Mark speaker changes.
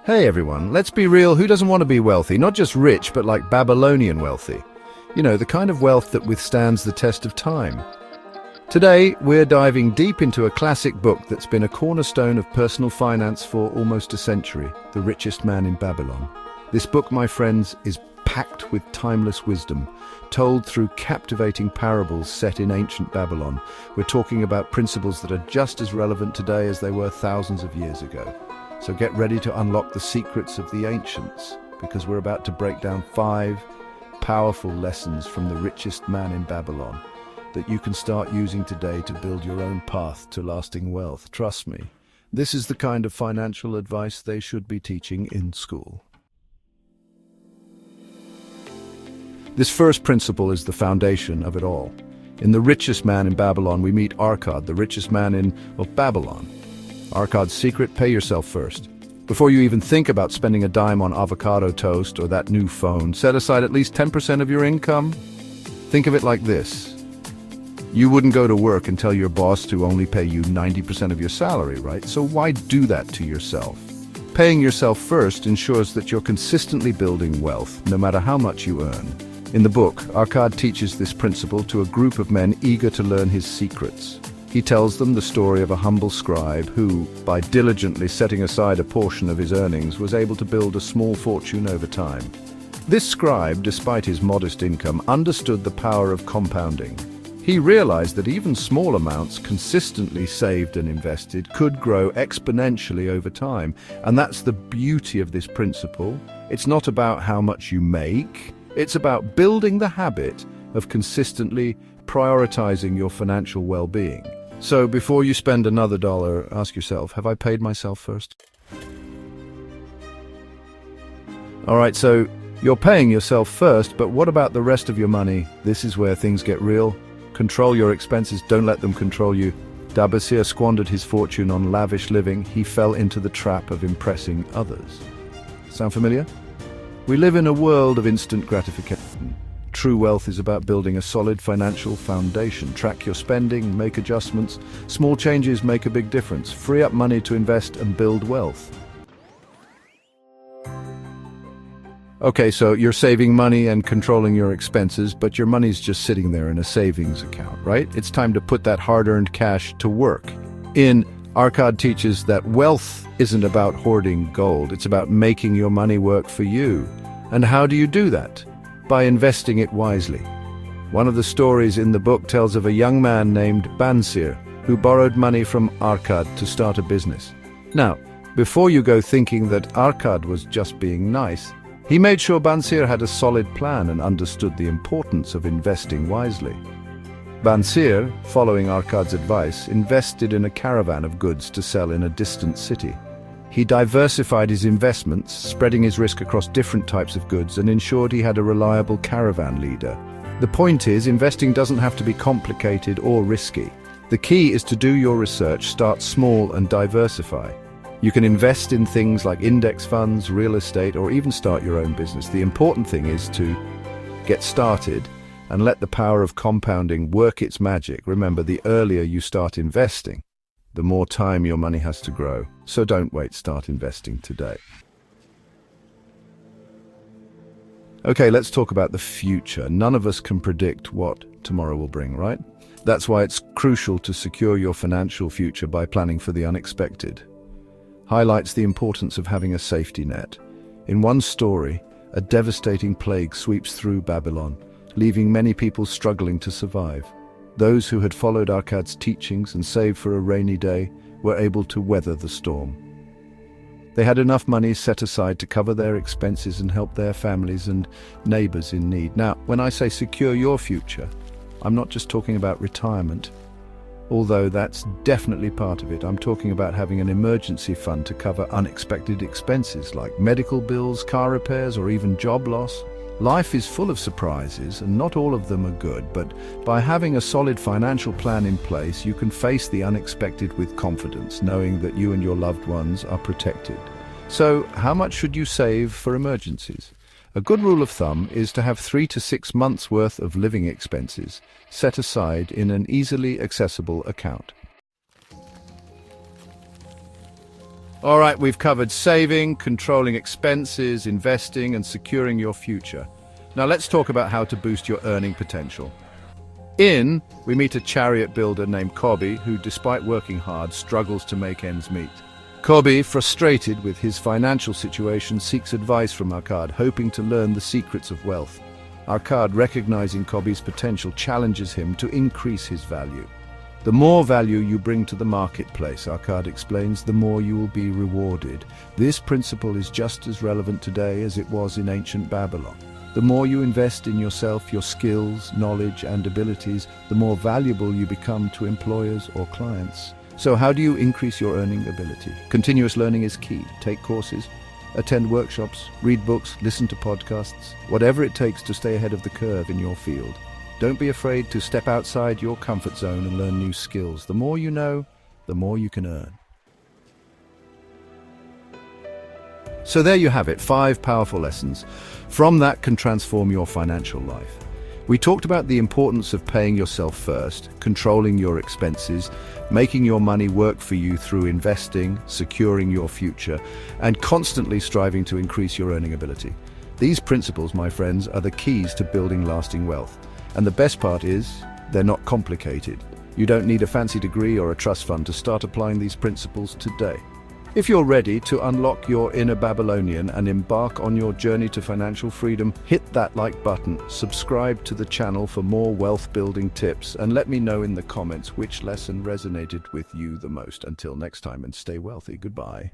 Speaker 1: Hey everyone, let's be real, who doesn't want to be wealthy? Not just rich, but like Babylonian wealthy. You know, the kind of wealth that withstands the test of time. Today, we're diving deep into a classic book that's been a cornerstone of personal finance for almost a century, The Richest Man in Babylon. This book, my friends, is packed with timeless wisdom, told through captivating parables set in ancient Babylon. We're talking about principles that are just as relevant today as they were thousands of years ago. So get ready to unlock the secrets of the ancients, because we're about to break down 5 powerful lessons from the richest man in Babylon that you can start using today to build your own path to lasting wealth. Trust me, this is the kind of financial advice they should be teaching in school. This first principle is the foundation of it all. In The Richest Man in Babylon, we meet Arkad, the richest man in, Babylon. Arkad's secret: pay yourself first. Before you even think about spending a dime on avocado toast or that new phone, set aside at least 10% of your income. Think of it like this. You wouldn't go to work and tell your boss to only pay you 90% of your salary, right? So why do that to yourself? Paying yourself first ensures that you're consistently building wealth, no matter how much you earn. In the book, Arkad teaches this principle to a group of men eager to learn his secrets. He tells them the story of a humble scribe who, by diligently setting aside a portion of his earnings, was able to build a small fortune over time. This scribe, despite his modest income, understood the power of compounding. He realized that even small amounts consistently saved and invested could grow exponentially over time. And that's the beauty of this principle. It's not about how much you make. It's about building the habit of consistently prioritizing your financial well-being. So before you spend another dollar, ask yourself, have I paid myself first? All right, so you're paying yourself first, but what about the rest of your money? This is where things get real. Control your expenses, don't let them control you. Dabasir squandered his fortune on lavish living. He fell into the trap of impressing others. Sound familiar? We live in a world of instant gratification. True wealth is about building a solid financial foundation. Track your spending, make adjustments. Small changes make a big difference. Free up money to invest and build wealth. Okay, so you're saving money and controlling your expenses, but your money's just sitting there in a savings account, right? It's time to put that hard-earned cash to work. Arkad teaches that wealth isn't about hoarding gold, it's about making your money work for you. And how do you do that? By investing it wisely. One of the stories in the book tells of a young man named Bansir who borrowed money from Arkad to start a business. Now, before you go thinking that Arkad was just being nice, he made sure Bansir had a solid plan and understood the importance of investing wisely. Bansir, following Arkad's advice, invested in a caravan of goods to sell in a distant city. He diversified his investments, spreading his risk across different types of goods, and ensured he had a reliable caravan leader. The point is, investing doesn't have to be complicated or risky. The key is to do your research, start small and diversify. You can invest in things like index funds, real estate, or even start your own business. The important thing is to get started and let the power of compounding work its magic. Remember, the earlier you start investing, the more time your money has to grow. So don't wait, start investing today. Okay, let's talk about the future. None of us can predict what tomorrow will bring, right? That's why it's crucial to secure your financial future by planning for the unexpected. Highlights the importance of having a safety net. In one story, a devastating plague sweeps through Babylon, leaving many people struggling to survive. Those who had followed Arkad's teachings and saved for a rainy day were able to weather the storm. They had enough money set aside to cover their expenses and help their families and neighbors in need. Now, when I say secure your future, I'm not just talking about retirement, although that's definitely part of it. I'm talking about having an emergency fund to cover unexpected expenses like medical bills, car repairs, or even job loss. Life is full of surprises, and not all of them are good, but by having a solid financial plan in place, you can face the unexpected with confidence, knowing that you and your loved ones are protected. So, how much should you save for emergencies? A good rule of thumb is to have 3 to 6 months' worth of living expenses set aside in an easily accessible account. All right, we've covered saving, controlling expenses, investing, and securing your future. Now let's talk about how to boost your earning potential. We meet a chariot builder named Kobe, who, despite working hard, struggles to make ends meet. Kobe, frustrated with his financial situation, seeks advice from Arkad, hoping to learn the secrets of wealth. Arkad, recognizing Kobe's potential, challenges him to increase his value. The more value you bring to the marketplace, Arkad explains, the more you will be rewarded. This principle is just as relevant today as it was in ancient Babylon. The more you invest in yourself, your skills, knowledge, and abilities, the more valuable you become to employers or clients. So how do you increase your earning ability? Continuous learning is key. Take courses, attend workshops, read books, listen to podcasts, whatever it takes to stay ahead of the curve in your field. Don't be afraid to step outside your comfort zone and learn new skills. The more you know, the more you can earn. So there you have it, 5 powerful lessons. From that can transform your financial life. We talked about the importance of paying yourself first, controlling your expenses, making your money work for you through investing, securing your future, and constantly striving to increase your earning ability. These principles, my friends, are the keys to building lasting wealth. And the best part is, they're not complicated. You don't need a fancy degree or a trust fund to start applying these principles today. If you're ready to unlock your inner Babylonian and embark on your journey to financial freedom, hit that like button, subscribe to the channel for more wealth-building tips, and let me know in the comments which lesson resonated with you the most. Until next time, and stay wealthy. Goodbye.